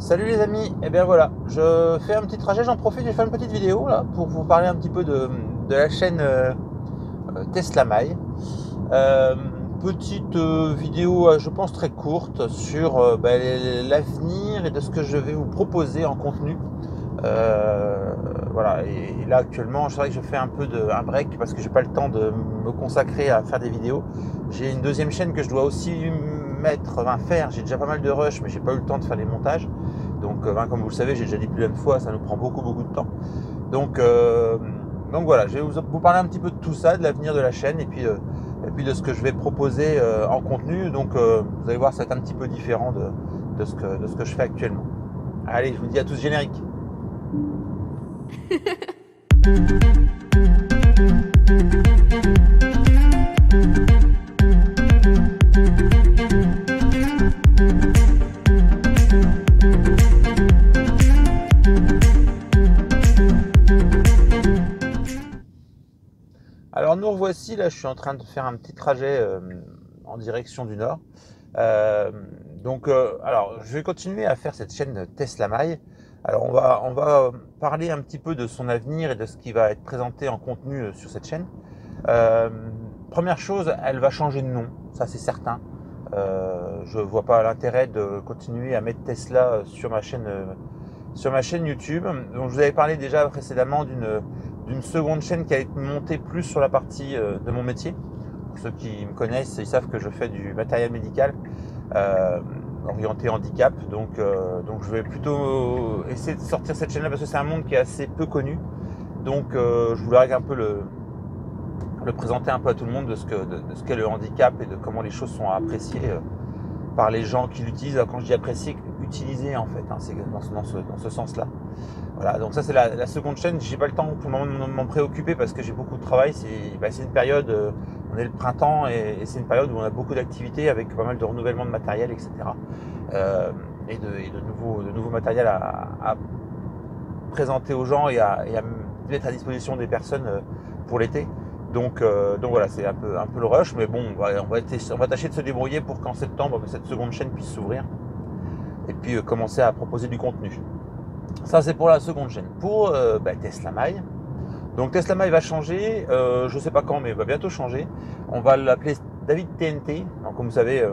Salut les amis, et bien voilà, je fais un petit trajet, j'en profite, j'ai fait une petite vidéo là pour vous parler un petit peu de la chaîne Tesla My. Euh, Petite vidéo, je pense très courte, sur l'avenir et de ce que je vais vous proposer en contenu. Voilà, et là actuellement, c'est vrai que je fais un peu un break parce que j'ai pas le temps de me consacrer à faire des vidéos. J'ai une deuxième chaîne que je dois aussi faire. J'ai déjà pas mal de rush, mais j'ai pas eu le temps de faire les montages. Donc, comme vous le savez, j'ai déjà dit plus d'une fois, ça nous prend beaucoup de temps. Donc, donc voilà, je vais vous parler un petit peu de tout ça, de l'avenir de la chaîne et puis de ce que je vais proposer en contenu. Donc, vous allez voir, ça va être un petit peu différent de ce que je fais actuellement. Allez, je vous dis à tous générique. Alors nous revoici, là je suis en train de faire un petit trajet en direction du nord. Alors je vais continuer à faire cette chaîne Tesla My. Alors on va parler un petit peu de son avenir et de ce qui va être présenté en contenu sur cette chaîne. Première chose, elle va changer de nom, ça c'est certain. Je vois pas l'intérêt de continuer à mettre Tesla sur ma chaîne YouTube. Donc je vous avais parlé déjà précédemment d'une seconde chaîne qui a été montée plus sur la partie de mon métier. Pour ceux qui me connaissent, ils savent que je fais du matériel médical orienté handicap. Donc je vais plutôt essayer de sortir cette chaîne-là parce que c'est un monde qui est assez peu connu. Donc je voulais un peu le présenter un peu à tout le monde de ce qu'est le handicap et de comment les choses sont appréciées par les gens qui l'utilisent. Alors, quand je dis apprécier, utiliser en fait, hein, c'est dans ce sens-là. Voilà, donc ça c'est la seconde chaîne. J'ai pas le temps pour le moment de m'en préoccuper parce que j'ai beaucoup de travail. C'est une période, on est le printemps et c'est une période où on a beaucoup d'activités avec pas mal de renouvellement de matériel, etc. Et de nouveaux matériel à présenter aux gens et à mettre à disposition des personnes pour l'été. Donc voilà, c'est un peu le rush, mais bon, on va tâcher de se débrouiller pour qu'en septembre, cette seconde chaîne puisse s'ouvrir et puis commencer à proposer du contenu. Ça, c'est pour la seconde chaîne. Pour Tesla My. Donc Tesla My va changer, je ne sais pas quand, mais il va bientôt changer. On va l'appeler David TNT. Donc, comme vous savez,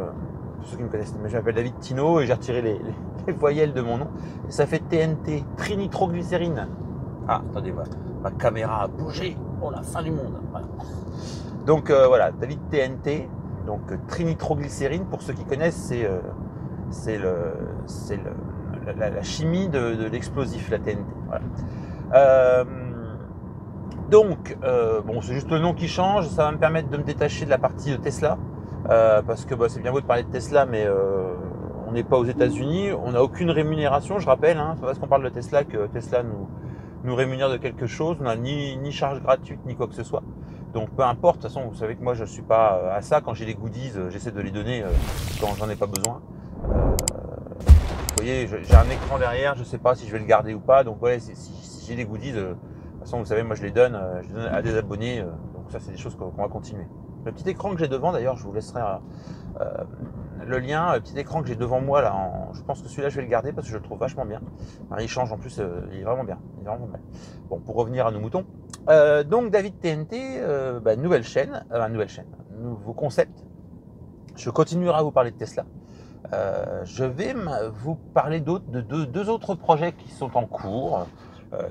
pour ceux qui me connaissent, je m'appelle David Tino et j'ai retiré les voyelles de mon nom. Et ça fait TNT, trinitroglycérine. Ah, attendez, ma caméra a bougé. Oh, la fin du monde. Voilà. Donc voilà, David TNT, donc trinitroglycérine, pour ceux qui connaissent, c'est la chimie de l'explosif, la TNT. Voilà. Bon, c'est juste le nom qui change, ça va me permettre de me détacher de la partie de Tesla, parce que c'est bien beau de parler de Tesla, mais on n'est pas aux États-Unis, on n'a aucune rémunération, je rappelle, hein, c'est pas parce qu'on parle de Tesla que Tesla nous rémunère de quelque chose, on n'a ni charge gratuite ni quoi que ce soit. Donc peu importe, de toute façon vous savez que moi je ne suis pas à ça, quand j'ai des goodies j'essaie de les donner quand j'en ai pas besoin. Vous voyez, j'ai un écran derrière, je ne sais pas si je vais le garder ou pas, donc ouais, si j'ai des goodies, de toute façon vous savez moi je les donne à des abonnés, donc ça c'est des choses qu'on va continuer. Le petit écran que j'ai devant d'ailleurs, je vous laisserai le lien, le petit écran que j'ai devant moi là, je pense que celui-là je vais le garder parce que je le trouve vachement bien. Alors, il change en plus, il est vraiment bien, il est vraiment bien. Bon, pour revenir à nos moutons, donc David TNT, nouvelle chaîne, nouveau concept. Je continuerai à vous parler de Tesla. Je vais vous parler de deux autres projets qui sont en cours,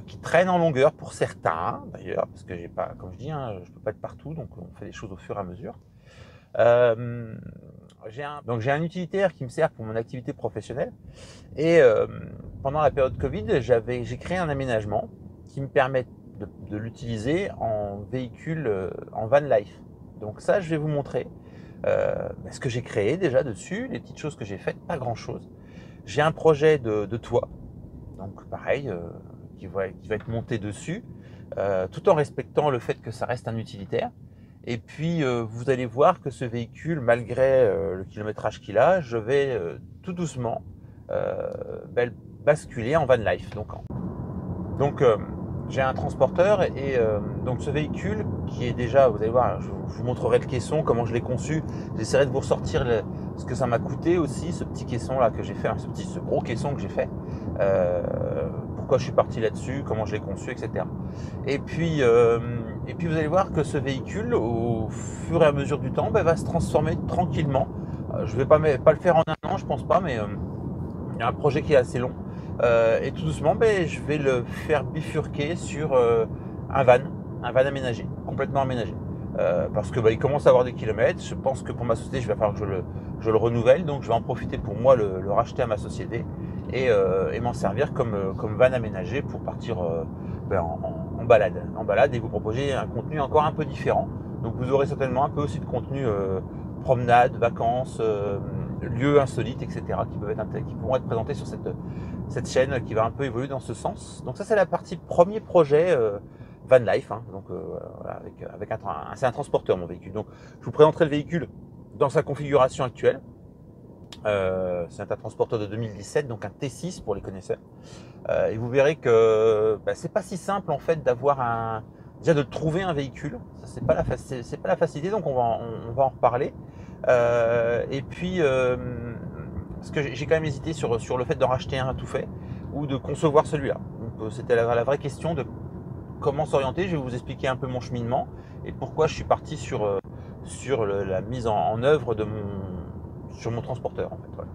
qui traînent en longueur pour certains d'ailleurs, parce que j'ai pas, comme je dis, hein, je peux pas être partout, donc on fait les choses au fur et à mesure. J'ai un utilitaire qui me sert pour mon activité professionnelle et pendant la période Covid, j'ai créé un aménagement qui me permet de l'utiliser en véhicule, en van life. Donc ça, je vais vous montrer ce que j'ai créé déjà dessus, les petites choses que j'ai faites, pas grand chose. J'ai un projet de toit, donc pareil, qui va être monté dessus, tout en respectant le fait que ça reste un utilitaire. Et puis vous allez voir que ce véhicule, malgré le kilométrage qu'il a, je vais tout doucement basculer en van life. Donc j'ai un transporteur et donc ce véhicule qui est déjà, vous allez voir, je vous montrerai le caisson, comment je l'ai conçu. J'essaierai de vous ressortir ce que ça m'a coûté aussi, ce petit caisson là que j'ai fait, ce gros caisson que j'ai fait. Pourquoi je suis parti là-dessus, comment je l'ai conçu, etc. Et puis vous allez voir que ce véhicule, au fur et à mesure du temps, va se transformer tranquillement. Je ne vais pas le faire en un an, je pense pas, mais il y a un projet qui est assez long. Et tout doucement, je vais le faire bifurquer sur un van aménagé, complètement aménagé. Parce que il commence à avoir des kilomètres. Je pense que pour ma société, je vais falloir que je le renouvelle. Donc je vais en profiter pour moi le racheter à ma société et m'en servir comme van aménagé pour partir en balade. En balade et vous proposer un contenu encore un peu différent. Donc vous aurez certainement un peu aussi de contenu promenade, vacances, lieux insolites, etc. qui pourront être présentés sur cette chaîne qui va un peu évoluer dans ce sens. Donc ça c'est la partie premier projet van life, hein. Donc voilà, c'est un transporteur mon véhicule. Donc je vous présenterai le véhicule dans sa configuration actuelle. C'est un transporteur de 2017, donc un T6 pour les connaisseurs. Et vous verrez que c'est pas si simple en fait déjà de trouver un véhicule. Ça c'est pas la facilité, donc on va en reparler. Et puis parce que j'ai quand même hésité sur le fait d'en racheter un tout fait ou de concevoir celui-là. Donc c'était la vraie question de comment s'orienter. Je vais vous expliquer un peu mon cheminement et pourquoi je suis parti sur la mise en œuvre sur mon transporteur en fait. Voilà.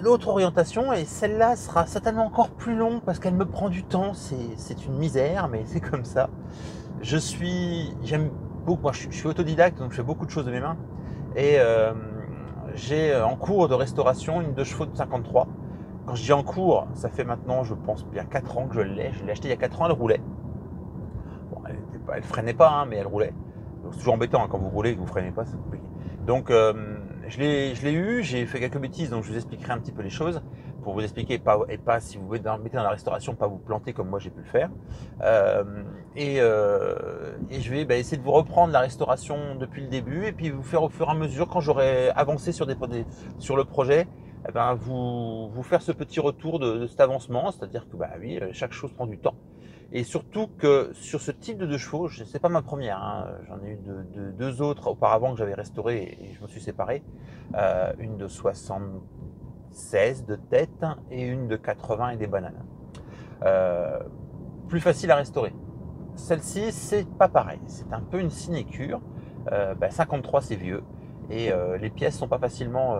L'autre orientation, et celle-là sera certainement encore plus longue parce qu'elle me prend du temps, c'est une misère, mais c'est comme ça. J'aime beaucoup, moi je suis autodidacte, donc je fais beaucoup de choses de mes mains, et j'ai en cours de restauration une 2 chevaux de 53. Quand je dis en cours, ça fait maintenant, je pense, bien 4 ans que je l'ai acheté il y a 4 ans, elle roulait. Bon, elle freinait pas, hein, mais elle roulait. Donc c'est toujours embêtant hein, quand vous roulez et que vous freinez pas, c'est compliqué. Donc je l'ai eu, j'ai fait quelques bêtises, donc je vous expliquerai un petit peu les choses pour vous expliquer et pas si vous mettez dans la restauration, pas vous planter comme moi j'ai pu le faire. Et je vais essayer de vous reprendre la restauration depuis le début et puis vous faire au fur et à mesure quand j'aurai avancé sur le projet, vous faire ce petit retour de cet avancement, c'est-à-dire que oui, chaque chose prend du temps. Et surtout que sur ce type de 2 chevaux, c'est pas ma première, hein, j'en ai eu deux autres auparavant que j'avais restauré et je me suis séparé. Une de 76 de tête et une de 80 et des bananes. Plus facile à restaurer. Celle-ci, c'est pas pareil, c'est un peu une sinécure. 53 c'est vieux et les pièces sont pas facilement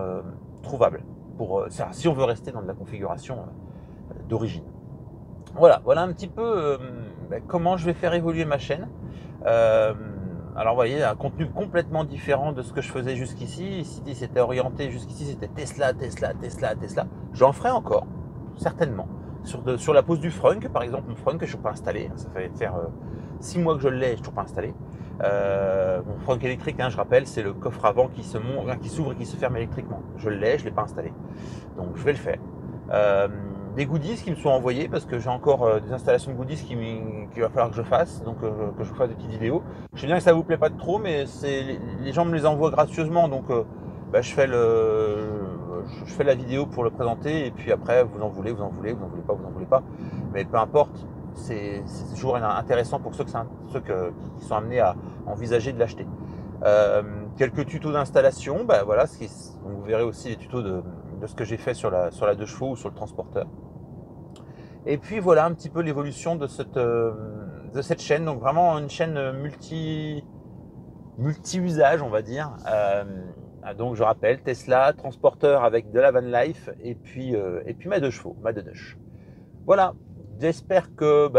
trouvables si on veut rester dans de la configuration d'origine. Voilà un petit peu comment je vais faire évoluer ma chaîne. Alors vous voyez, un contenu complètement différent de ce que je faisais jusqu'ici. Ici c'était orienté, jusqu'ici c'était Tesla. J'en ferai encore, certainement. Sur la pose du frunk, par exemple, mon frunk que je ne suis pas installé. Ça fait faire 6 mois que je l'ai, je ne suis toujours pas installé. Mon frunk électrique, hein, je rappelle, c'est le coffre avant qui s'ouvre et qui se ferme électriquement. Je l'ai pas installé. Donc je vais le faire. Des goodies qui me sont envoyés parce que j'ai encore des installations de goodies qu'il va falloir que je fasse, donc que je vous fasse des petites vidéos. Je sais bien que ça vous plaît pas de trop, mais les gens me les envoient gracieusement, donc je fais la vidéo pour le présenter et puis après vous en voulez pas, mais peu importe, c'est toujours intéressant pour ceux qui sont amenés à envisager de l'acheter. Quelques tutos d'installation, voilà, vous verrez aussi les tutos de ce que j'ai fait sur la 2 chevaux ou sur le transporteur. Et puis voilà un petit peu l'évolution de cette chaîne, donc vraiment une chaîne multi-usage on va dire. Donc je rappelle, Tesla, transporteur avec de la van life et puis ma 2 chevaux, ma 2 Dush. Voilà, j'espère que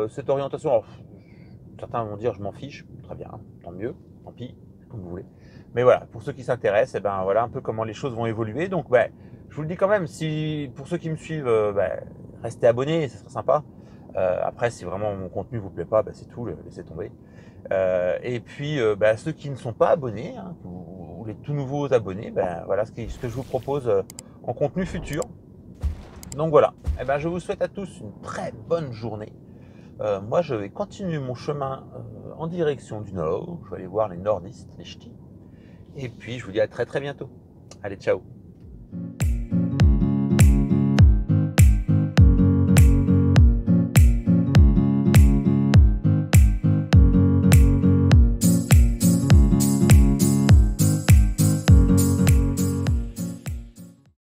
cette orientation, alors, certains vont dire je m'en fiche, très bien, tant mieux, tant pis, comme vous voulez. Mais voilà, pour ceux qui s'intéressent, voilà un peu comment les choses vont évoluer. Donc je vous le dis quand même, si pour ceux qui me suivent, restez abonnés, ce serait sympa. Après, si vraiment mon contenu vous plaît pas, c'est tout, laissez tomber. Et puis ceux qui ne sont pas abonnés, hein, ou les tout nouveaux abonnés, voilà ce que je vous propose en contenu futur. Donc voilà, je vous souhaite à tous une très bonne journée. Moi je vais continuer mon chemin en direction du nord. Je vais aller voir les nordistes, les ch'tis. Et puis je vous dis à très très bientôt. Allez, ciao.